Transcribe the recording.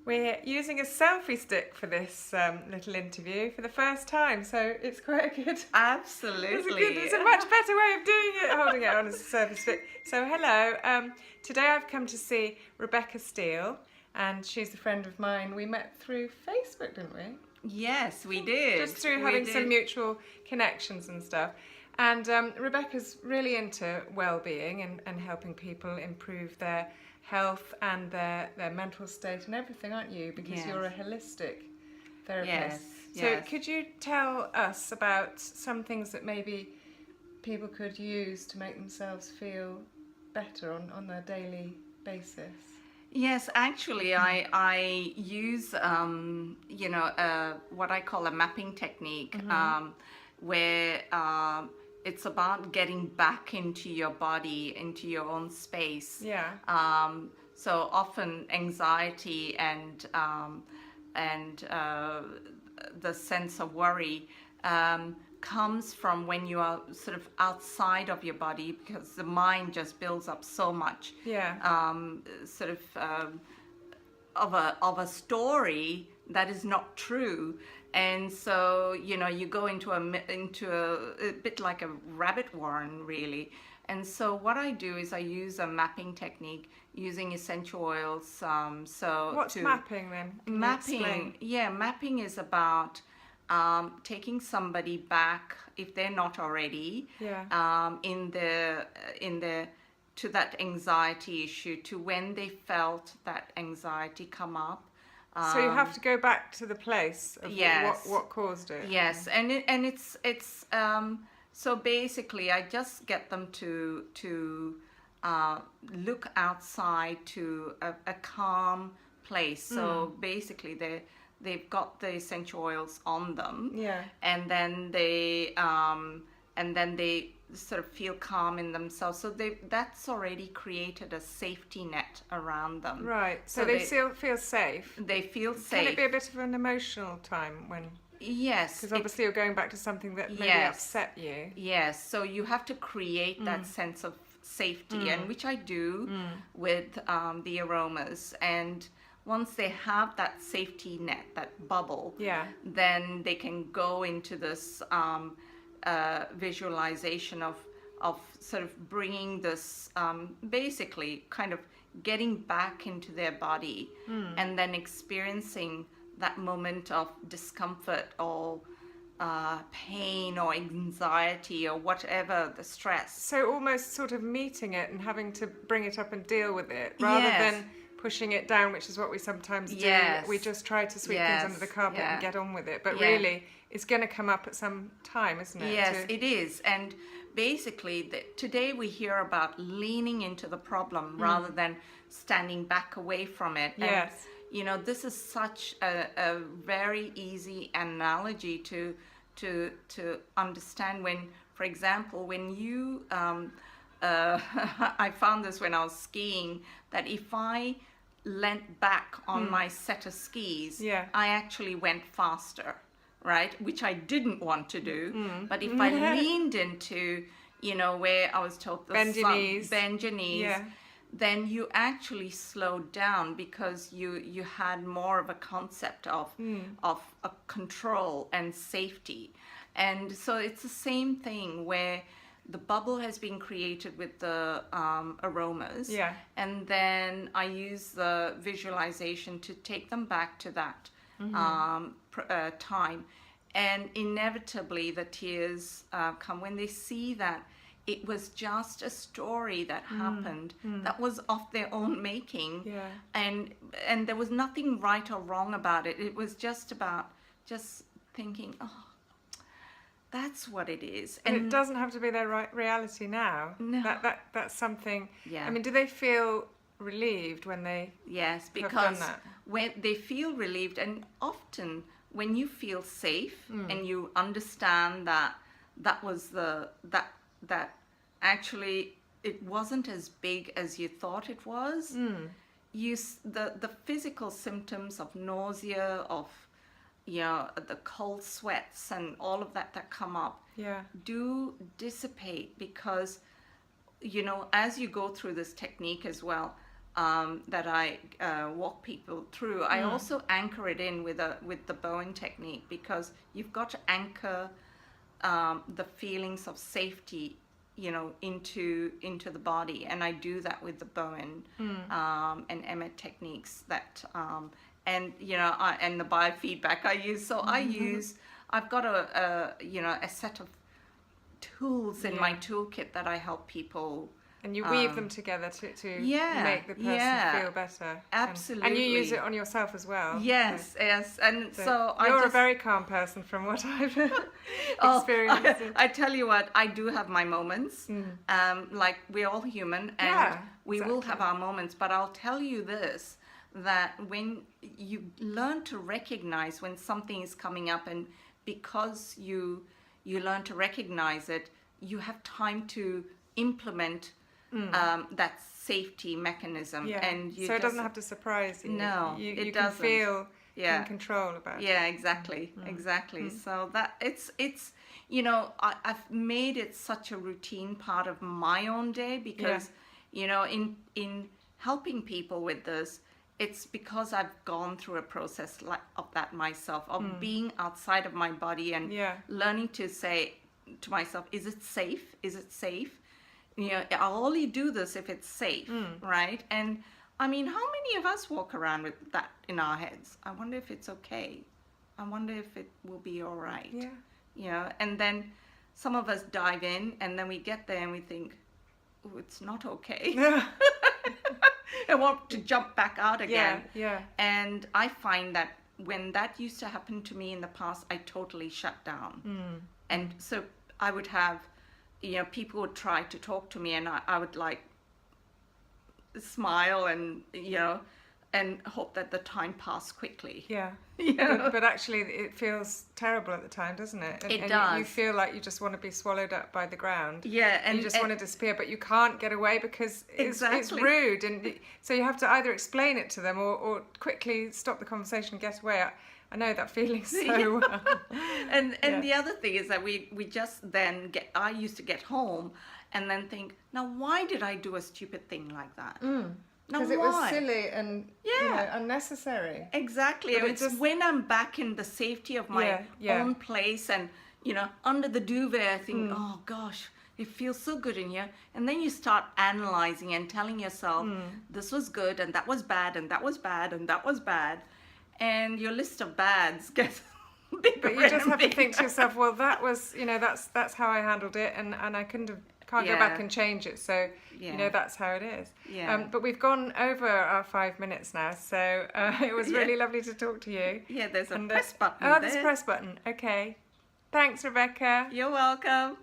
We're using a selfie stick for this little interview for the first time, so it's quite a good. Absolutely. It's a much better way of doing it, holding it on as a selfie stick. So hello, today I've come to see Rebecca Steele, and she's a friend of mine. We met through Facebook, didn't we? Yes, we did. Just through We having did. some mutual connections and stuff. And Rebecca's really into well-being and helping people improve their health and their mental state and everything, aren't you? Because Yes. you're a holistic therapist. Yes, So yes. could you tell us about some things that maybe people could use to make themselves feel better on a daily basis? Yes, actually, I use what I call a mapping technique, where it's about getting back into your body, into your own space. Yeah. So often anxiety and the sense of worry comes from when you are sort of outside of your body, because the mind just builds up so much Yeah. Of a story that is not true. And so you go into a bit like a rabbit warren, really. And so what I do is I use a mapping technique using essential oils. What's mapping then? Can you Mapping, explain? yeah, mapping is about taking somebody back, if they're not already, Yeah. in the to that anxiety issue, to when they felt that anxiety come up. So you have to go back to the place of Yes. what caused it. Yes, and it's so basically I just get them to look outside to a calm place. So basically they've got the essential oils on them. Yeah. And then they sort of feel calm in themselves. So that's already created a safety net around them. Right. So they still feel safe. They feel safe. Can it be a bit of an emotional time when? Yes. Because obviously you're going back to something that maybe Yes. upset you. Yes, so you have to create that sense of safety, and which I do with the aromas. And once they have that safety net, that bubble, Yeah. then they can go into this visualization of sort of bringing this, basically kind of getting back into their body, and then experiencing that moment of discomfort or pain or anxiety or whatever the stress. So almost sort of meeting it and having to bring it up and deal with it rather Yes. than pushing it down, which is what we sometimes do. Yes. We just try to sweep things under the carpet and get on with it. But Yeah. really, it's going to come up at some time, isn't it? Yes, it is. And basically, today we hear about leaning into the problem rather than standing back away from it. Yes. And, this is such a very easy analogy to understand when, for example, when you, I found this when I was skiing, that if I leant back on my set of skis, Yeah. I actually went faster, right? Which I didn't want to do. But if I leaned into, where I was told Bend your knees. bend your knees, Yeah. then you actually slowed down because you had more of a concept of a control and safety. And so it's the same thing where the bubble has been created with the aromas. Yeah. And then I use the visualization to take them back to that time. And inevitably the tears come when they see that it was just a story that happened that was of their own making. Yeah. And there was nothing right or wrong about it. It was just about just thinking, oh, that's what it is. And it doesn't have to be their reality now. No. That's something. Yeah. I mean, do they feel relieved when they? Yes, done because that. when they feel relieved, and often when you feel safe and you understand that was that actually it wasn't as big as you thought it was. The physical symptoms of nausea, of the cold sweats and all of that come up Yeah. do dissipate, because as you go through this technique as well, that I walk people through, I also anchor it in with the Bowen technique, because you've got to anchor the feelings of safety, into the body, and I do that with the Bowen and Emmett techniques. That and and the biofeedback I use. So I've got a set of tools in my toolkit that I help people. And you weave them together to make the person feel better. Absolutely. And you use it on yourself as well. Yes, yes. And so you're a very calm person from what I've experienced. I tell you what, I do have my moments. Like, we're all human, and we will have our moments. But I'll tell you this, that when you learn to recognize when something is coming up, and because you learn to recognize it, you have time to implement that safety mechanism, and so it doesn't have to surprise you. No, you it can doesn't. feel in control about it. Yeah, exactly. So that it's I've made it such a routine part of my own day, because in helping people with this, it's because I've gone through a process of that myself, of being outside of my body and learning to say to myself, is it safe? Is it safe? I'll only do this if it's safe, right? And I mean, how many of us walk around with that in our heads? I wonder if it's okay. I wonder if it will be all right. And then some of us dive in, and then we get there and we think, oh, it's not okay. I want to jump back out again. And I find that when that used to happen to me in the past, I totally shut down. And so I would have, people would try to talk to me, and I would like smile and and hope that the time passed quickly. But actually it feels terrible at the time, doesn't it? It does. You feel like you just want to be swallowed up by the ground. And you just want to disappear, but you can't get away because it's rude, and so you have to either explain it to them or quickly stop the conversation and get away. I know that feeling so well. And the other thing is that we just then I used to get home and then think, now why did I do a stupid thing like that? Because it was silly and unnecessary. Exactly. But it's when I'm back in the safety of my own place, and under the duvet, I think, oh gosh, it feels so good in here. And then you start analyzing and telling yourself, this was good, and that was bad, and that was bad, and that was bad. And your list of bads gets bigger. But you just have to think to yourself, well, that was, that's how I handled it, and I can't go back and change it. So, that's how it is. But we've gone over our 5 minutes now, so it was really lovely to talk to you. Yeah, there's a press button there. Oh, there's a press button. Okay. Thanks, Rebecca. You're welcome.